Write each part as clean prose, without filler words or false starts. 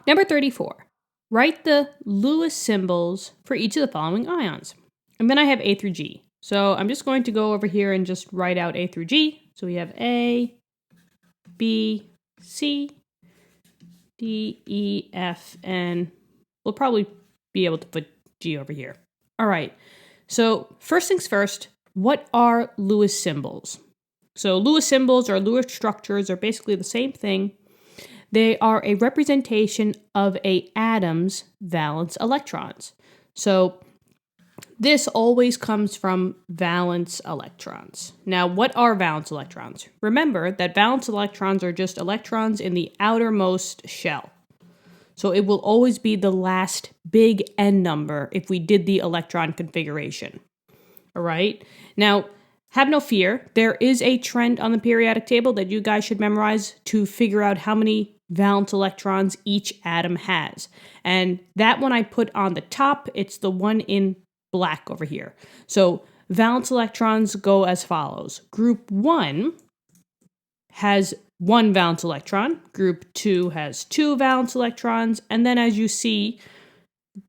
Number 34. Write the Lewis symbols for each of the following ions. And then I have A through G. So I'm just going to go over here and just write out A through G. So we have A, B, C, D, E, F, and we'll probably be able to put G over here. All right. So first things first, what are Lewis symbols? So Lewis symbols or Lewis structures are basically the same thing. They are a representation of an atom's valence electrons. So this always comes from valence electrons. Now, what are valence electrons? Remember that valence electrons are just electrons in the outermost shell. So it will always be the last big N number if we did the electron configuration. All right? Now, have no fear. There is a trend on the periodic table that you guys should memorize to figure out how many valence electrons each atom has. And that one I put on the top. It's the one in black over here. So valence electrons go as follows. Group 1 has 1 valence electron. Group 2 has 2 valence electrons. And then as you see,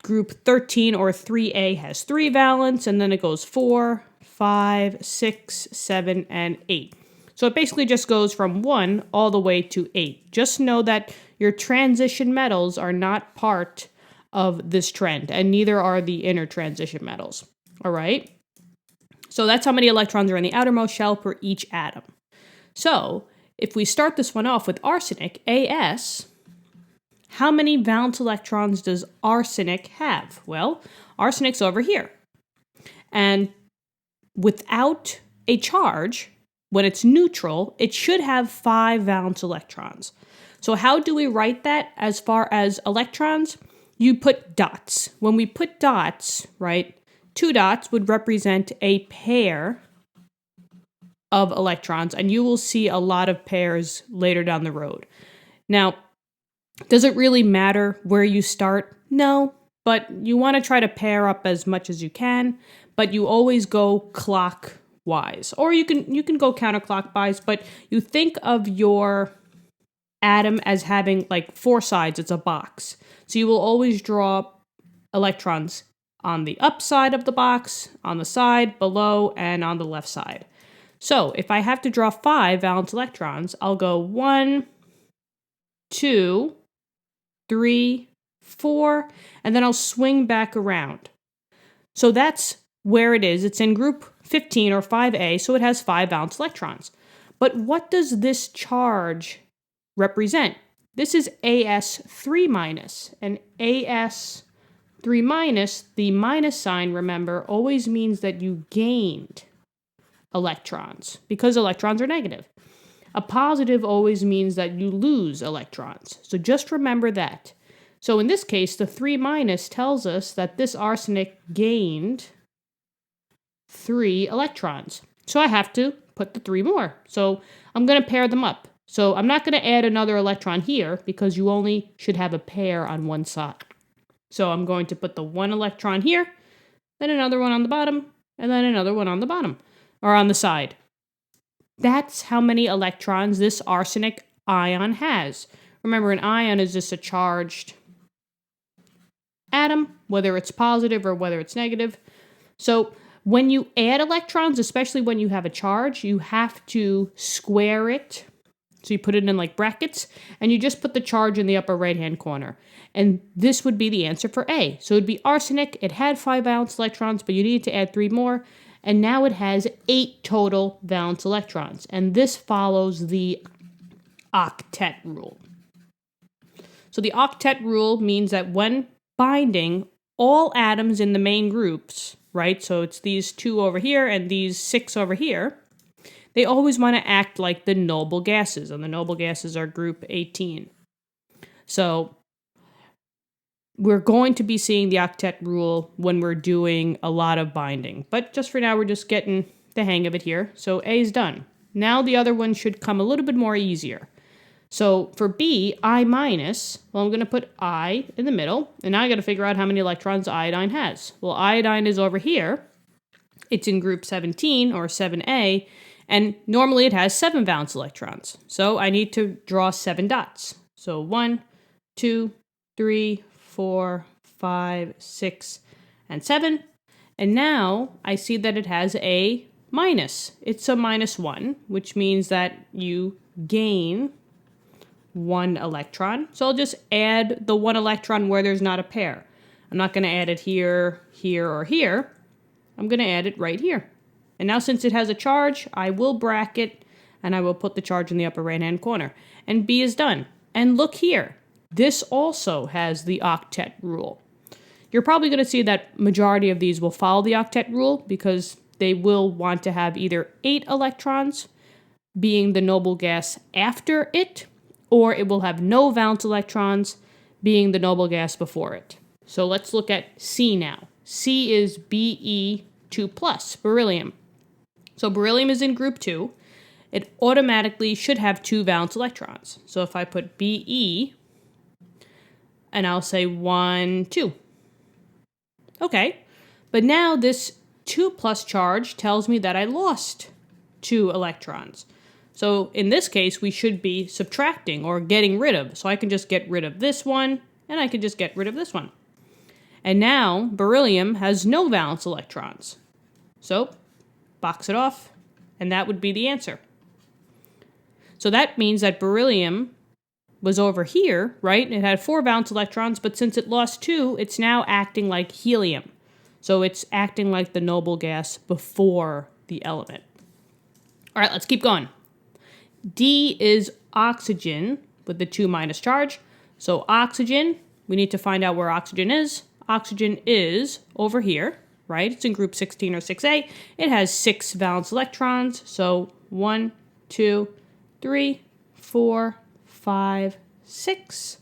group 13 or 3A has 3 valence, and then it goes 4, 5, 6, 7, and 8. So it basically just goes from 1 all the way to 8. Just know that your transition metals are not part of this trend, and neither are the inner transition metals. All right? So that's how many electrons are in the outermost shell for each atom. So if we start this one off with arsenic, As, how many valence electrons does arsenic have? Well, arsenic's over here. And without a charge, when it's neutral, it should have 5 valence electrons. So how do we write that as far as electrons? You put dots. When we put dots, right, 2 dots would represent a pair of electrons, and you will see a lot of pairs later down the road. Now, does it really matter where you start? No, but you want to try to pair up as much as you can, but you always go clockwise. Or you can go counterclockwise, but you think of your atom as having like 4 sides. It's a box. So you will always draw electrons on the up side of the box, on the side, below, and on the left side. So if I have to draw 5 valence electrons, I'll go 1, 2, 3, 4, and then I'll swing back around. So that's where it is. It's in group 15 or 5A, so it has 5 valence electrons. But what does this charge represent? This is As3 minus, and As3 minus, the minus sign, remember, always means that you gained electrons, because electrons are negative. A positive always means that you lose electrons. So just remember that. So in this case, the 3 minus tells us that this arsenic gained 3 electrons. So I have to put the 3 more. So I'm going to pair them up. So I'm not going to add another electron here because you only should have a pair on one side. So I'm going to put the 1 electron here, then another one on the bottom, and then another one on the bottom, or on the side. That's how many electrons this arsenic ion has. Remember, an ion is just a charged atom, whether it's positive or whether it's negative. So when you add electrons, especially when you have a charge, you have to square it. So you put it in like brackets, and you just put the charge in the upper right-hand corner. And this would be the answer for A. So it would be arsenic. It had 5 valence electrons, but you needed to add 3 more. And now it has 8 total valence electrons. And this follows the Octet Rule. So the Octet Rule means that when binding, all atoms in the main groups, right? So it's these 2 over here and these 6 over here. They always want to act like the noble gases, and the noble gases are group 18. So we're going to be seeing the Octet Rule when we're doing a lot of binding. But just for now, we're just getting the hang of it here. So A is done. Now the other one should come a little bit more easier. So for B, I minus, well, I'm going to put I in the middle, and now I got to figure out how many electrons iodine has. Well, iodine is over here. It's in group 17, or 7A, and normally it has 7 valence electrons. So I need to draw 7 dots. So 1, 2, 3, 4, 5, 6, and 7. And now I see that it has a minus. It's a -1, which means that you gain 1 electron. So I'll just add the 1 electron where there's not a pair. I'm not going to add it here, here, or here. I'm going to add it right here. And now since it has a charge, I will bracket and I will put the charge in the upper right-hand corner. And B is done. And look here. This also has the octet rule. You're probably going to see that majority of these will follow the octet rule because they will want to have either 8 electrons being the noble gas after it, or it will have no valence electrons being the noble gas before it. So let's look at C now. C is Be2+, beryllium. So beryllium is in group 2. It automatically should have 2 valence electrons. So if I put Be, and I'll say 1, 2. Okay, but now this 2+ charge tells me that I lost 2 electrons. So in this case, we should be subtracting or getting rid of. So I can just get rid of this one, and I can just get rid of this one. And now beryllium has no valence electrons. So box it off, and that would be the answer. So that means that beryllium was over here, right? It had 4 valence electrons, but since it lost 2, it's now acting like helium. So it's acting like the noble gas before the element. All right, let's keep going. D is oxygen with the 2- charge. So oxygen, we need to find out where oxygen is. Oxygen is over here, right? It's in group 16 or 6A. It has 6 valence electrons. So 1, 2, 3, 4, 5, 6.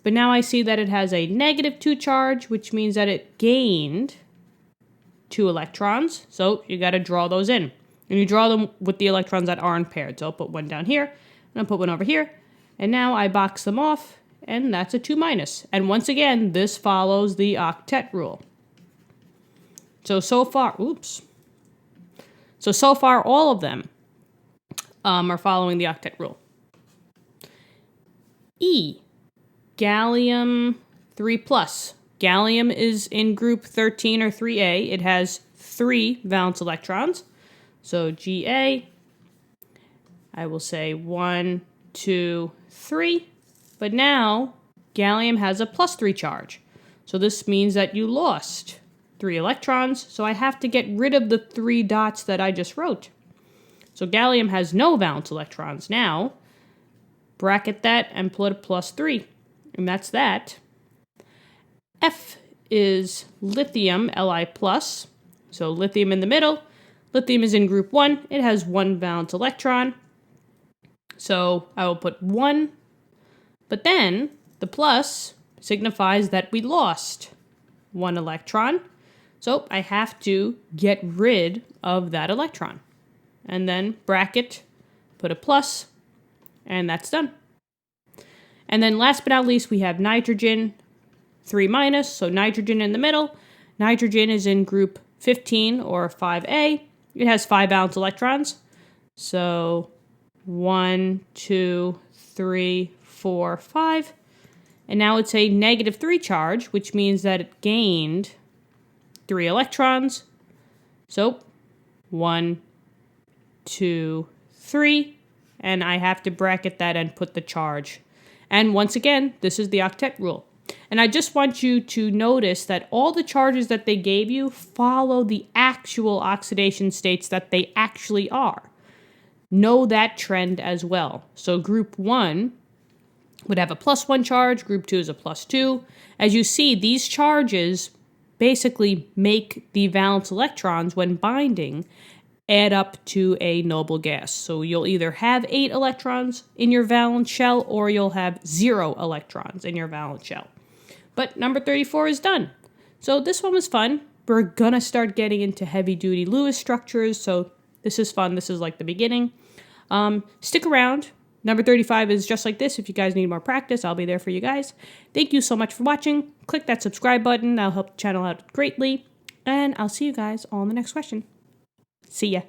But now I see that it has a -2 charge, which means that it gained 2 electrons. So you got to draw those in. And you draw them with the electrons that aren't paired. So I'll put one down here, and I'll put one over here. And now I box them off, and that's a 2-. And once again, this follows the octet rule. So far, So far, all of them are following the octet rule. E, gallium 3+. Gallium is in group 13 or 3A. It has 3 valence electrons. So Ga, I will say 1, 2, 3. But now gallium has a +3 charge. So this means that you lost 3 electrons. So I have to get rid of the 3 dots that I just wrote. So gallium has no valence electrons. Now, bracket that and put a +3. And that's that. F is lithium, Li+. So lithium in the middle. Lithium is in group 1. It has 1 valence electron. So I will put 1. But then the plus signifies that we lost 1 electron. So I have to get rid of that electron. And then bracket, put a plus, and that's done. And then last but not least, we have nitrogen, 3-. So nitrogen in the middle. Nitrogen is in group 15 or 5A. It has 5 valence electrons. So 1, 2, 3, 4, 5. And now it's a -3 charge, which means that it gained 3 electrons. So 1, 2, 3. And I have to bracket that and put the charge. And once again, this is the octet rule. And I just want you to notice that all the charges that they gave you follow the actual oxidation states that they actually are. Know that trend as well. So group 1 would have a +1 charge. Group 2 is a +2. As you see, these charges basically make the valence electrons, when binding, add up to a noble gas. So you'll either have 8 electrons in your valence shell, or you'll have 0 electrons in your valence shell. But number 34 is done. So this one was fun. We're gonna start getting into heavy-duty Lewis structures, so this is fun. This is like the beginning. Stick around. Number 35 is just like this. If you guys need more practice, I'll be there for you guys. Thank you so much for watching. Click that subscribe button. That'll help the channel out greatly. And I'll see you guys on the next question. See ya.